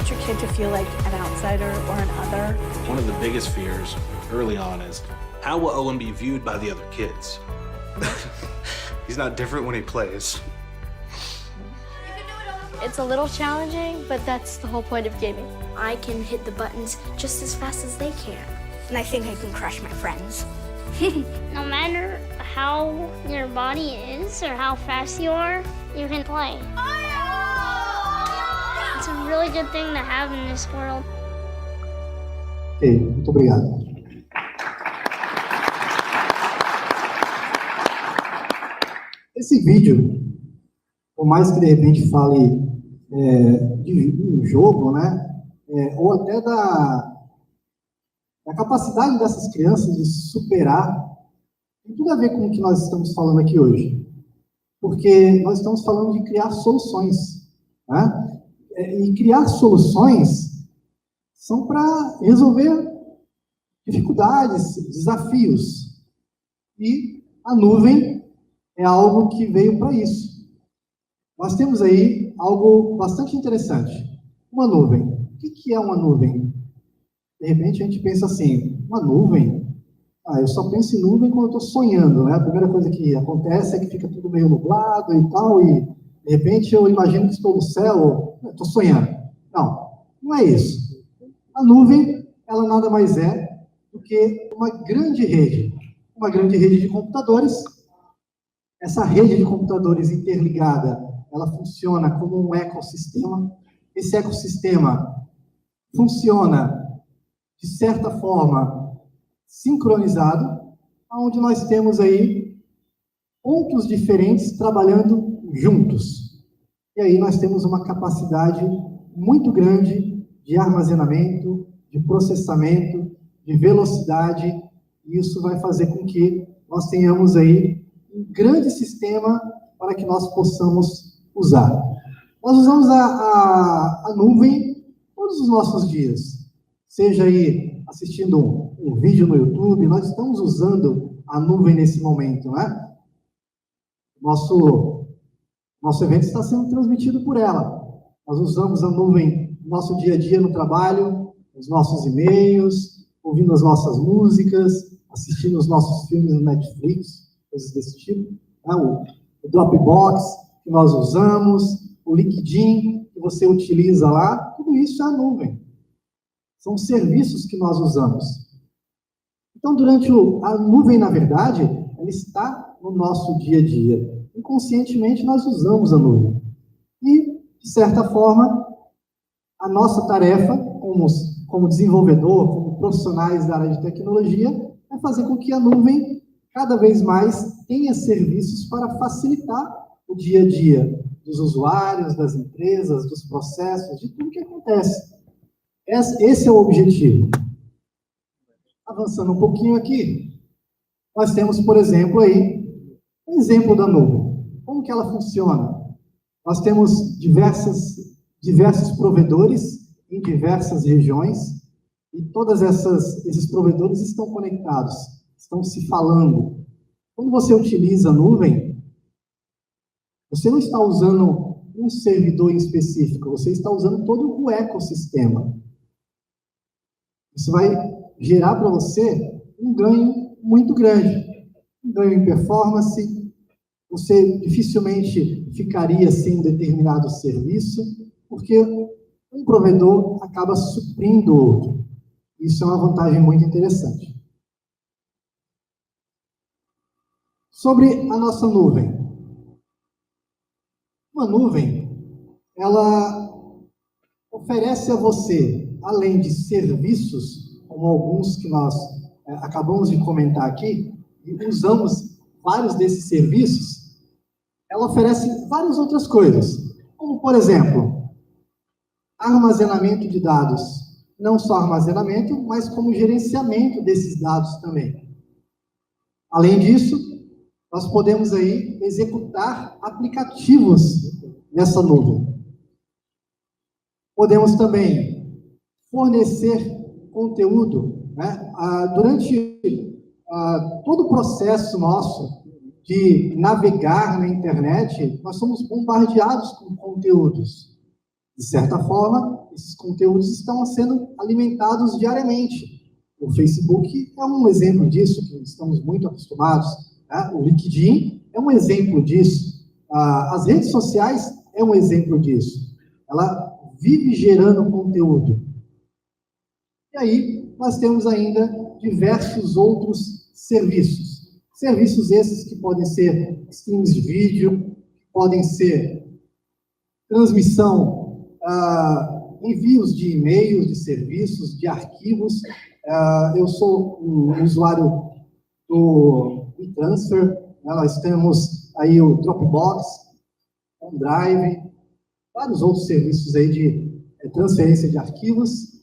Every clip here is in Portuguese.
want your kid to feel like an outsider or an other. One of the biggest fears early on is, how will Owen be viewed by the other kids? He's not different when he plays. It's a little challenging, but that's the whole point of gaming. I can hit the buttons just as fast as they can. And I think I can crush my friends. No matter how your body is or how fast you are, you can play. It's a really good thing to have in this world. Ok, muito obrigado. Esse vídeo, por mais que de repente fale de um jogo, né, ou até da capacidade dessas crianças de superar, tem tudo a ver com o que nós estamos falando aqui hoje. Porque nós estamos falando de criar soluções, né? E criar soluções são para resolver dificuldades, desafios. E a nuvem é algo que veio para isso. Nós temos aí algo bastante interessante. Uma nuvem. O que é uma nuvem? De repente a gente pensa assim, uma nuvem? Eu só penso em nuvem quando eu estou sonhando, né? A primeira coisa que acontece é que fica tudo meio nublado e tal, e de repente eu imagino que estou no céu, estou sonhando. Não, não é isso. A nuvem, ela nada mais é do que uma grande rede de computadores. Essa rede de computadores interligada, ela funciona como um ecossistema. Esse ecossistema funciona, de certa forma, sincronizado, onde nós temos aí pontos diferentes trabalhando juntos. E aí nós temos uma capacidade muito grande de armazenamento, de processamento, de velocidade, e isso vai fazer com que nós tenhamos aí um grande sistema para que nós possamos usar. Nós usamos a nuvem todos os nossos dias, seja aí assistindo um vídeo no YouTube, nós estamos usando a nuvem nesse momento, né? Nosso evento está sendo transmitido por ela. Nós usamos a nuvem no nosso dia a dia no trabalho, nos nossos e-mails, ouvindo as nossas músicas, assistindo os nossos filmes no Netflix, coisas desse tipo, né? O Dropbox que nós usamos, o LinkedIn que você utiliza lá, tudo isso é a nuvem. São serviços que nós usamos. Então, a nuvem, na verdade, ela está no nosso dia a dia. Inconscientemente, nós usamos a nuvem. E, de certa forma, a nossa tarefa, como desenvolvedor, como profissionais da área de tecnologia, é fazer com que a nuvem, cada vez mais, tenha serviços para facilitar o dia a dia dos usuários, das empresas, dos processos, de tudo que acontece. Esse é o objetivo. Avançando um pouquinho aqui, nós temos, por exemplo, aí, um exemplo da nuvem. Como que ela funciona? Nós temos diversos provedores em diversas regiões, e todos esses provedores estão conectados, estão se falando. Quando você utiliza a nuvem, você não está usando um servidor em específico, você está usando todo o ecossistema. Isso vai gerar para você um ganho muito grande. Um ganho em performance, você dificilmente ficaria sem um determinado serviço, porque um provedor acaba suprindo o outro. Isso é uma vantagem muito interessante. Sobre a nossa nuvem. Uma nuvem, ela oferece a você, além de serviços, como alguns que nós acabamos de comentar aqui, e usamos vários desses serviços, ela oferece várias outras coisas, como, por exemplo, armazenamento de dados. Não só armazenamento, mas como gerenciamento desses dados também. Além disso, nós podemos aí executar aplicativos nessa nuvem. Podemos também fornecer conteúdo, né? Durante todo o processo nosso de navegar na internet, nós somos bombardeados com conteúdos. De certa forma, esses conteúdos estão sendo alimentados diariamente. O Facebook é um exemplo disso, que estamos muito acostumados, né? O LinkedIn é um exemplo disso. As redes sociais é um exemplo disso. Ela vive gerando conteúdo. E aí, nós temos ainda diversos outros serviços. Serviços esses que podem ser streams de vídeo, podem ser transmissão, envios de e-mails, de serviços, de arquivos. Eu sou um usuário do WeTransfer, né? Nós temos aí o Dropbox, OneDrive, vários outros serviços aí de transferência de arquivos.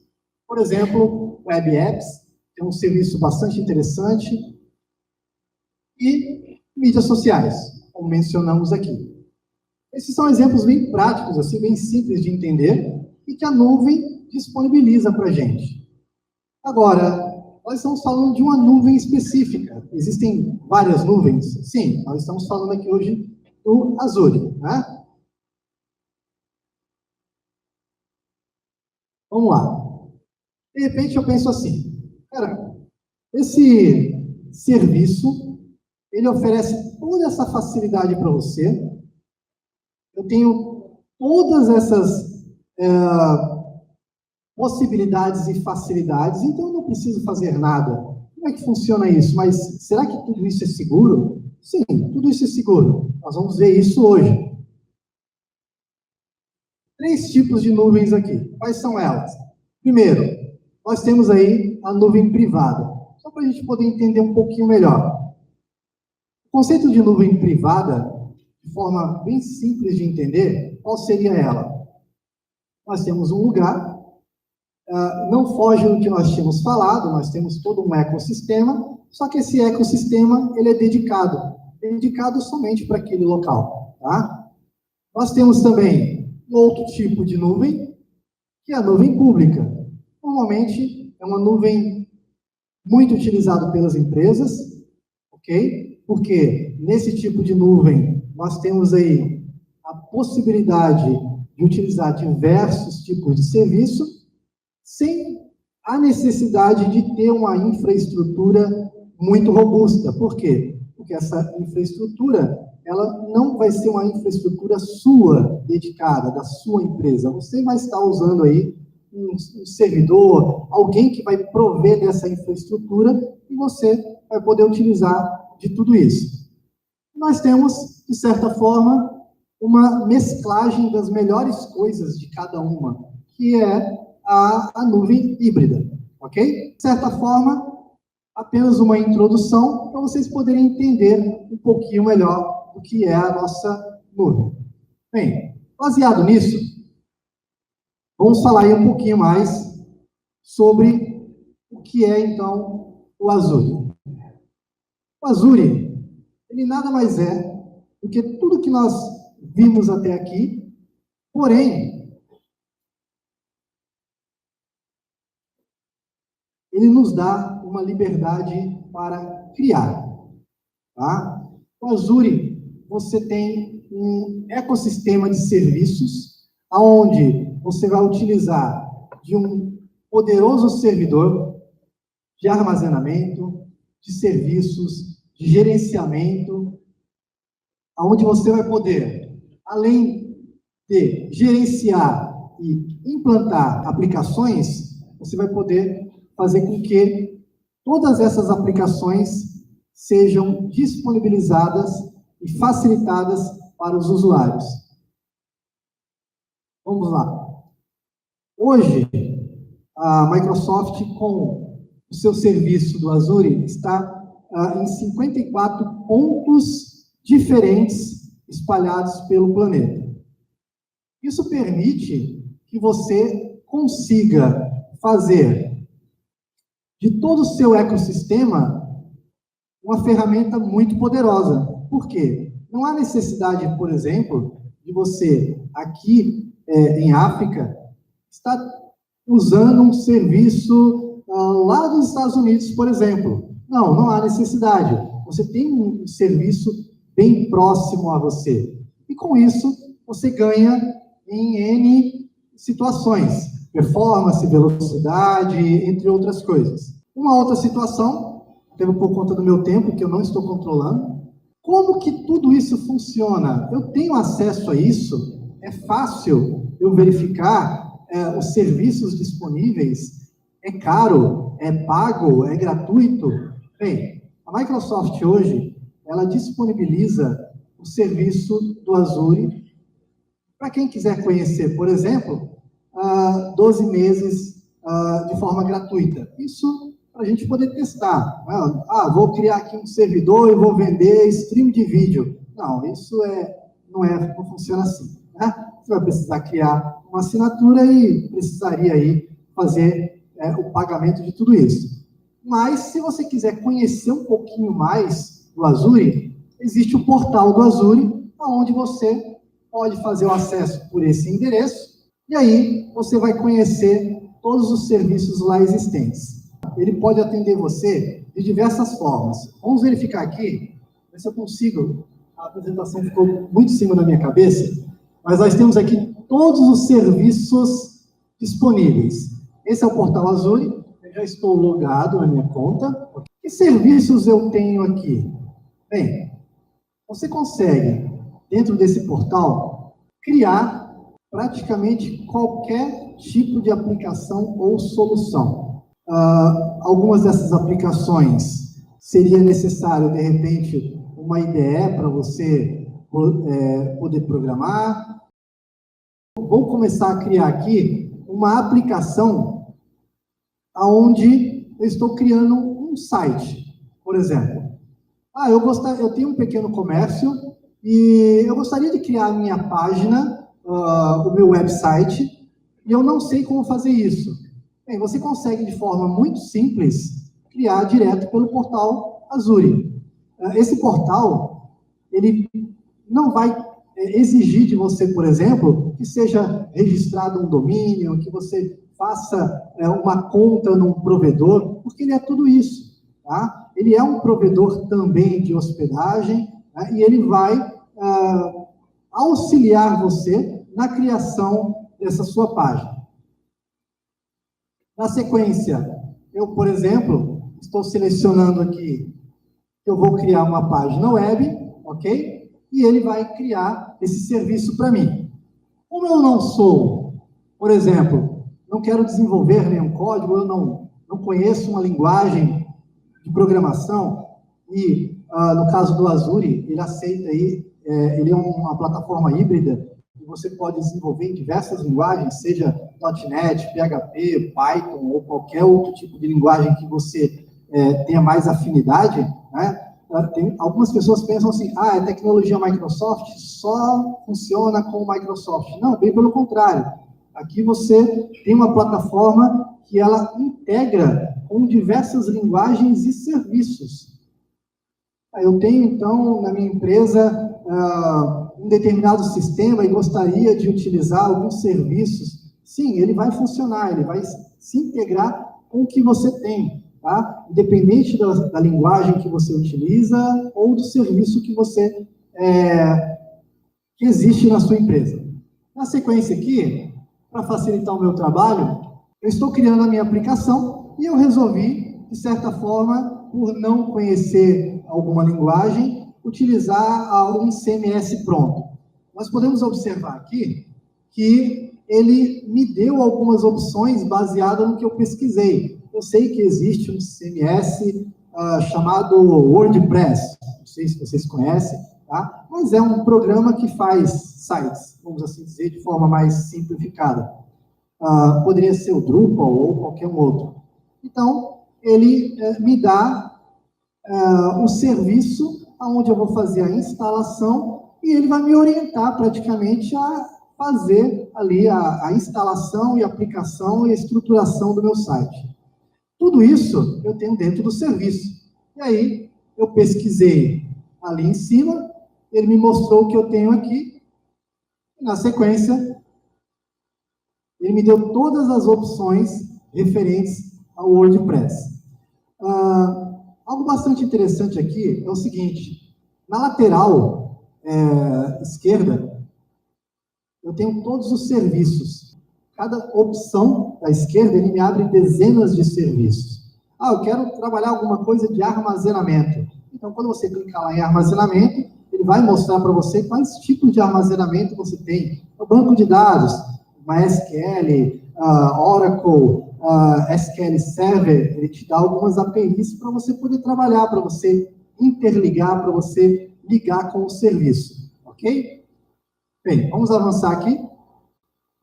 Por exemplo, Web Apps, que é um serviço bastante interessante. E mídias sociais, como mencionamos aqui. Esses são exemplos bem práticos, assim, bem simples de entender, e que a nuvem disponibiliza para a gente. Agora, nós estamos falando de uma nuvem específica. Existem várias nuvens? Sim, nós estamos falando aqui hoje do Azure, né? Vamos lá. De repente eu penso assim, cara, esse serviço, ele oferece toda essa facilidade para você. Eu tenho todas essas possibilidades e facilidades, então eu não preciso fazer nada. Como é que funciona isso? Mas será que tudo isso é seguro? Sim, tudo isso é seguro. Nós vamos ver isso hoje. 3 tipos de nuvens aqui. Quais são elas? Primeiro, nós temos aí a nuvem privada. Só para a gente poder entender um pouquinho melhor. O conceito de nuvem privada, de forma bem simples de entender, qual seria ela? Nós temos um lugar, não foge do que nós tínhamos falado, nós temos todo um ecossistema, só que esse ecossistema ele é dedicado somente para aquele local. Tá? Nós temos também outro tipo de nuvem, que é a nuvem pública. Normalmente é uma nuvem muito utilizada pelas empresas, ok? Porque nesse tipo de nuvem nós temos aí a possibilidade de utilizar diversos tipos de serviço sem a necessidade de ter uma infraestrutura muito robusta. Por quê? Porque essa infraestrutura, ela não vai ser uma infraestrutura sua, dedicada, da sua empresa. Você vai estar usando aí um servidor, alguém que vai prover dessa infraestrutura e você vai poder utilizar de tudo isso. Nós temos, de certa forma, uma mesclagem das melhores coisas de cada uma, que é a nuvem híbrida, ok? De certa forma, apenas uma introdução para vocês poderem entender um pouquinho melhor o que é a nossa nuvem. Bem, baseado nisso, vamos falar aí um pouquinho mais sobre o que é, então, o Azure. O Azure, ele nada mais é do que tudo que nós vimos até aqui, porém, ele nos dá uma liberdade para criar. Tá? O Azure, você tem um ecossistema de serviços, onde você vai utilizar de um poderoso servidor de armazenamento, de serviços, de gerenciamento, onde você vai poder, além de gerenciar e implantar aplicações, você vai poder fazer com que todas essas aplicações sejam disponibilizadas e facilitadas para os usuários. Vamos lá. Hoje, a Microsoft, com o seu serviço do Azure, está em 54 pontos diferentes espalhados pelo planeta. Isso permite que você consiga fazer de todo o seu ecossistema uma ferramenta muito poderosa. Por quê? Não há necessidade, por exemplo, de você, aqui em África, estar usando um serviço lá dos Estados Unidos, por exemplo. Não há necessidade. Você tem um serviço bem próximo a você. E com isso, você ganha em N situações, performance, velocidade, entre outras coisas. Uma outra situação, por conta do meu tempo, que eu não estou controlando, como que tudo isso funciona? Eu tenho acesso a isso? É fácil eu verificar os serviços disponíveis? É caro? É pago? É gratuito? Bem, a Microsoft hoje, ela disponibiliza o serviço do Azure para quem quiser conhecer, por exemplo, 12 meses de forma gratuita. Isso para a gente poder testar. Vou criar aqui um servidor e vou vender stream de vídeo. Não, isso não funciona assim. Né? Você vai precisar criar uma assinatura e precisaria aí fazer o pagamento de tudo isso. Mas, se você quiser conhecer um pouquinho mais do Azure, existe o portal do Azure, onde você pode fazer o acesso por esse endereço, e aí você vai conhecer todos os serviços lá existentes. Ele pode atender você de diversas formas. Vamos verificar aqui, ver se eu consigo. A apresentação ficou muito em cima da minha cabeça, mas nós temos aqui todos os serviços disponíveis. Esse é o portal Azure, eu já estou logado na minha conta. Que serviços eu tenho aqui? Bem, você consegue, dentro desse portal, criar praticamente qualquer tipo de aplicação ou solução. Algumas dessas aplicações seria necessário, de repente, uma IDE para você poder programar. Vou começar a criar aqui uma aplicação onde eu estou criando um site, por exemplo. Eu tenho um pequeno comércio e eu gostaria de criar a minha página, o meu website, e eu não sei como fazer isso. Bem, você consegue, de forma muito simples, criar direto pelo portal Azure. Esse portal, ele não vai exigir de você, por exemplo, que seja registrado um domínio, que você faça uma conta num provedor, porque ele é tudo isso. Tá? Ele é um provedor também de hospedagem, né? E ele vai auxiliar você na criação dessa sua página. Na sequência, eu, por exemplo, estou selecionando aqui que eu vou criar uma página web, ok? E ele vai criar esse serviço para mim. Como eu não sou, por exemplo, não quero desenvolver nenhum código, eu não conheço uma linguagem de programação, e no caso do Azure, ele aceita aí, ele é uma plataforma híbrida, e você pode desenvolver em diversas linguagens, seja .NET, PHP, Python, ou qualquer outro tipo de linguagem que você tenha mais afinidade, né? Algumas pessoas pensam assim, a tecnologia Microsoft só funciona com Microsoft. Não, bem pelo contrário. Aqui você tem uma plataforma que ela integra com diversas linguagens e serviços. Eu tenho, então, na minha empresa, um determinado sistema e gostaria de utilizar alguns serviços. Sim, ele vai funcionar, ele vai se integrar com o que você tem, tá? Independente da linguagem que você utiliza ou do serviço que você que existe na sua empresa. Na sequência aqui, para facilitar o meu trabalho, eu estou criando a minha aplicação e eu resolvi, de certa forma, por não conhecer alguma linguagem, utilizar um CMS pronto. Nós podemos observar aqui que ele me deu algumas opções baseadas no que eu pesquisei. Eu sei que existe um CMS chamado WordPress, não sei se vocês conhecem, tá? Mas é um programa que faz sites, vamos assim dizer, de forma mais simplificada. Poderia ser o Drupal ou qualquer um outro. Então, ele me dá um serviço onde eu vou fazer a instalação e ele vai me orientar praticamente a fazer ali a instalação e aplicação e a estruturação do meu site. Tudo isso eu tenho dentro do serviço. E aí, eu pesquisei ali em cima, ele me mostrou o que eu tenho aqui, e na sequência, ele me deu todas as opções referentes ao WordPress. Algo bastante interessante aqui é o seguinte, na lateral esquerda, eu tenho todos os serviços. Cada opção da esquerda, ele me abre dezenas de serviços. Eu quero trabalhar alguma coisa de armazenamento. Então, quando você clicar lá em armazenamento, ele vai mostrar para você quais tipos de armazenamento você tem. O banco de dados, MySQL, Oracle, SQL Server, ele te dá algumas APIs para você poder trabalhar, para você interligar, para você ligar com o serviço. Ok? Bem, vamos avançar aqui.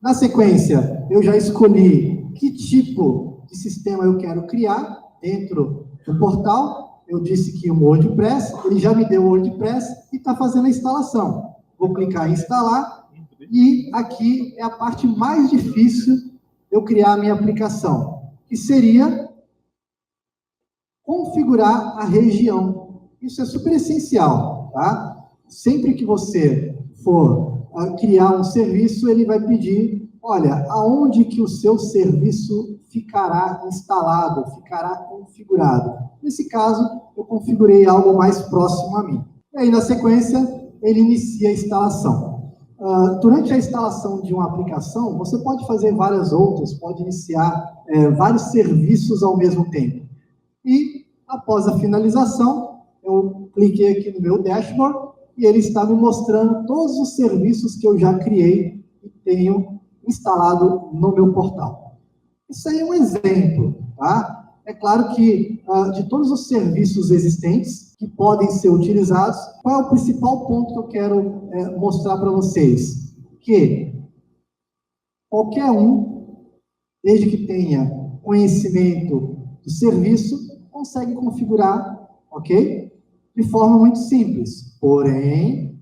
Na sequência, eu já escolhi que tipo de sistema eu quero criar dentro do portal. Eu disse que um WordPress, ele já me deu o WordPress e está fazendo a instalação. Vou clicar em instalar e aqui é a parte mais difícil de eu criar a minha aplicação, que seria configurar a região. Isso é super essencial, tá? Sempre que você for criar um serviço, ele vai pedir, olha, aonde que o seu serviço ficará instalado, ficará configurado. Nesse caso, eu configurei algo mais próximo a mim. E aí, na sequência, ele inicia a instalação. Durante a instalação de uma aplicação, você pode fazer várias outras, pode iniciar vários serviços ao mesmo tempo. E, após a finalização, eu cliquei aqui no meu dashboard, e ele está me mostrando todos os serviços que eu já criei e tenho instalado no meu portal. Isso aí é um exemplo, tá? É claro que de todos os serviços existentes que podem ser utilizados, qual é o principal ponto que eu quero mostrar para vocês? Que qualquer um, desde que tenha conhecimento do serviço, consegue configurar, ok? De forma muito simples. Porém,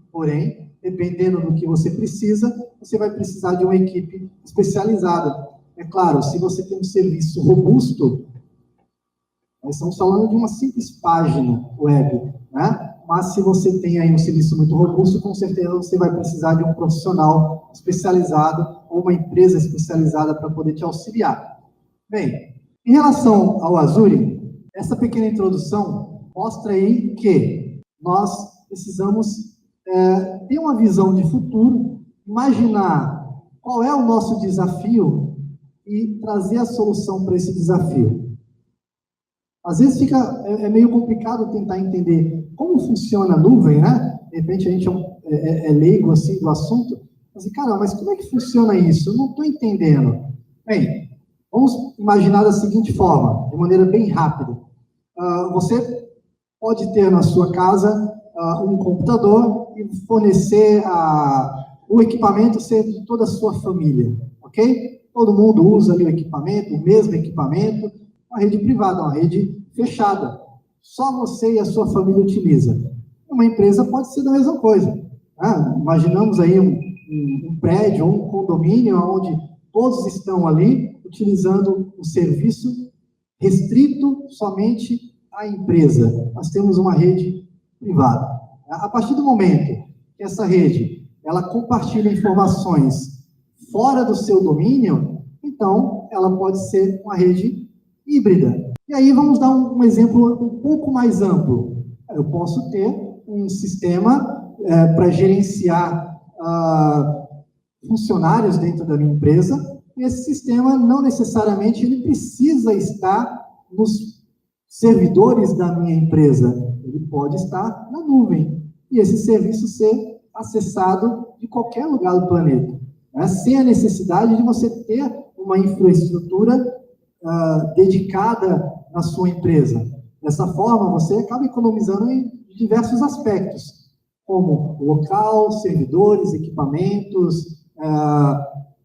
dependendo do que você precisa, você vai precisar de uma equipe especializada. É claro, se você tem um serviço robusto, nós estamos falando de uma simples página web, né? Mas se você tem aí um serviço muito robusto, com certeza você vai precisar de um profissional especializado ou uma empresa especializada para poder te auxiliar. Bem, em relação ao Azure, essa pequena introdução mostra aí que nós precisamos ter uma visão de futuro, imaginar qual é o nosso desafio e trazer a solução para esse desafio. Às vezes é meio complicado tentar entender como funciona a nuvem, né? De repente a gente é leigo assim do assunto, assim, cara, mas como é que funciona isso? Eu não estou entendendo. Bem, vamos imaginar da seguinte forma, de maneira bem rápida. Você pode ter na sua casa um computador e fornecer o equipamento ser de toda a sua família, ok? Todo mundo usa ali o mesmo equipamento, uma rede privada, uma rede fechada. Só você e a sua família utiliza. Uma empresa pode ser da mesma coisa. Né? Imaginamos aí um prédio ou um condomínio onde todos estão ali utilizando o serviço restrito somente à empresa. Nós temos uma rede privada. A partir do momento que essa rede ela compartilha informações fora do seu domínio, então ela pode ser uma rede híbrida. E aí vamos dar um exemplo um pouco mais amplo. Eu posso ter um sistema para gerenciar funcionários dentro da minha empresa, e esse sistema não necessariamente ele precisa estar nos servidores da minha empresa, ele pode estar na nuvem, e esse serviço ser acessado de qualquer lugar do planeta, né? Sem a necessidade de você ter uma infraestrutura dedicada na sua empresa. Dessa forma, você acaba economizando em diversos aspectos, como local, servidores, equipamentos,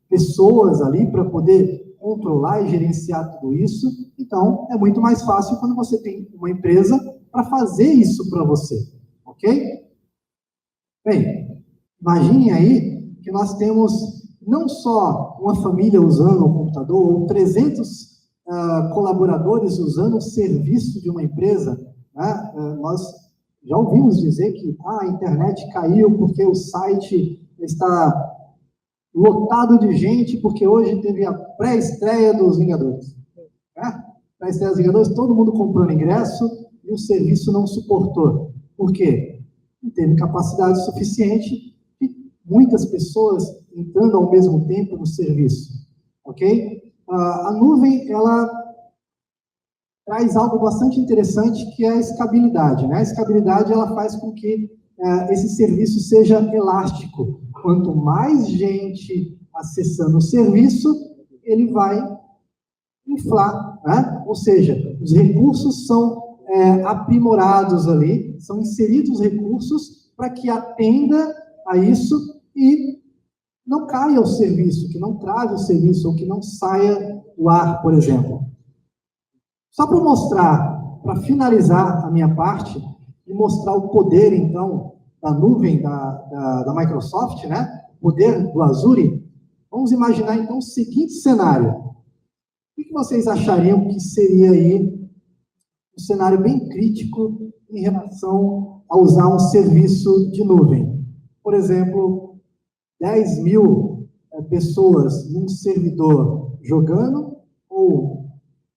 pessoas ali para poder controlar e gerenciar tudo isso. Então, é muito mais fácil quando você tem uma empresa para fazer isso para você, ok? Bem, imagine aí que nós temos não só uma família usando o computador, ou 300 colaboradores usando o serviço de uma empresa, né? Nós já ouvimos dizer que a internet caiu porque o site está lotado de gente, porque hoje teve a pré-estreia dos Vingadores. Pré-estreia dos Vingadores, todo mundo comprando ingresso e o serviço não suportou. Por quê? Não teve capacidade suficiente e muitas pessoas entrando ao mesmo tempo no serviço. ok? A nuvem, ela traz algo bastante interessante, que é a escalabilidade, né? A escalabilidade, ela faz com que esse serviço seja elástico. Quanto mais gente acessando o serviço, ele vai inflar, né? Ou seja, os recursos são aprimorados ali, são inseridos recursos para que atenda a isso e não caia o serviço, que não trave o serviço, ou que não saia do ar, por exemplo. Só para mostrar, para finalizar a minha parte, e mostrar o poder, então, da nuvem da Microsoft, né? O poder do Azure, vamos imaginar, então, o seguinte cenário. O que vocês achariam que seria aí um cenário bem crítico em relação a usar um serviço de nuvem? Por exemplo, 10 mil pessoas num servidor jogando, ou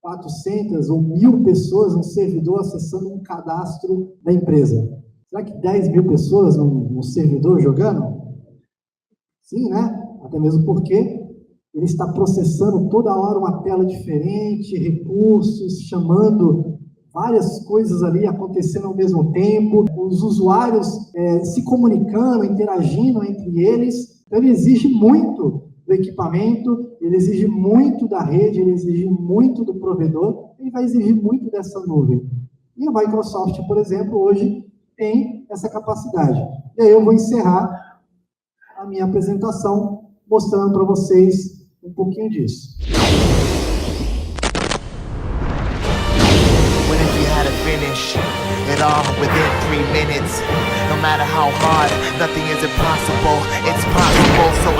400 ou 1.000 pessoas num servidor acessando um cadastro da empresa. Será que 10 mil pessoas num servidor jogando? Sim, né? Até mesmo porque ele está processando toda hora uma tela diferente, recursos, chamando várias coisas ali acontecendo ao mesmo tempo, os usuários se comunicando, interagindo entre eles. Então, ele exige muito do equipamento, ele exige muito da rede, ele exige muito do provedor, ele vai exigir muito dessa nuvem. E a Microsoft, por exemplo, hoje tem essa capacidade. E aí eu vou encerrar a minha apresentação mostrando para vocês um pouquinho disso. Finish it all within 3 minutes. No matter how hard, nothing is impossible. It's possible, so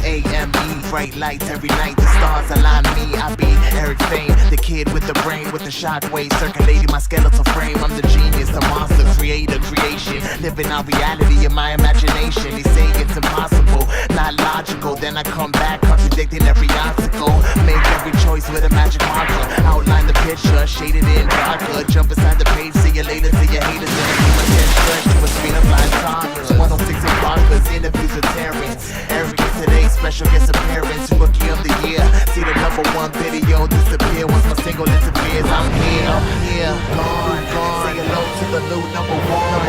ICFAME. Bright lights every night, the stars align me. I be Eric Fane, the kid with the brain, with the shockwave circulating my skeletal frame. I'm the genius, the monster, creator, creation. Living out reality in my imagination. They say it's impossible, not logical. Then I come back, contradicting every obstacle. Make every choice with a magic marker. Outline the picture, shaded in darker. Jump inside the page, see you later, see your haters. And I keep my head stretched to a screen of flying stars. 106 in Barkers, interviews with Terrence. Eric is today's special guest appearance. Rookie of the year. See the #1 video disappear once my single disappears. I'm here, gone. Say hello to the new number one.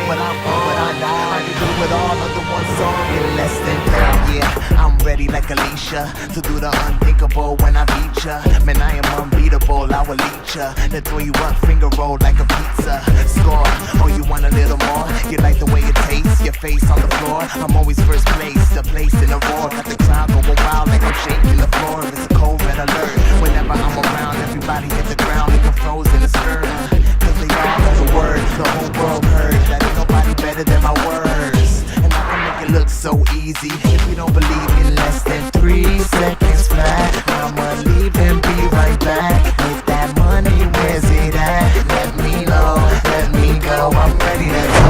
But I'm I can do it all under one song in less than 10. Yeah, I'm ready like Alicia to do the unthinkable when I beat ya. Man, I am unbeatable, I will eat ya. Then throw you up, finger roll like a pizza. Score, oh you want a little more? You like the way it tastes, your face on the floor. I'm always first place, the place in the roar. Got the crowd going wild like I'm shaking the floor. It's a cold red alert. Whenever I'm around, everybody hit the ground like a frozen in skirt. Cause they all know the word, the whole world heard. That ain't nobody better than my words. And I can make it look so easy. If you don't believe in less than 3 seconds flat, I'ma leave and be right back. With that money, where's it at? Let me know, let me go, I'm ready to go.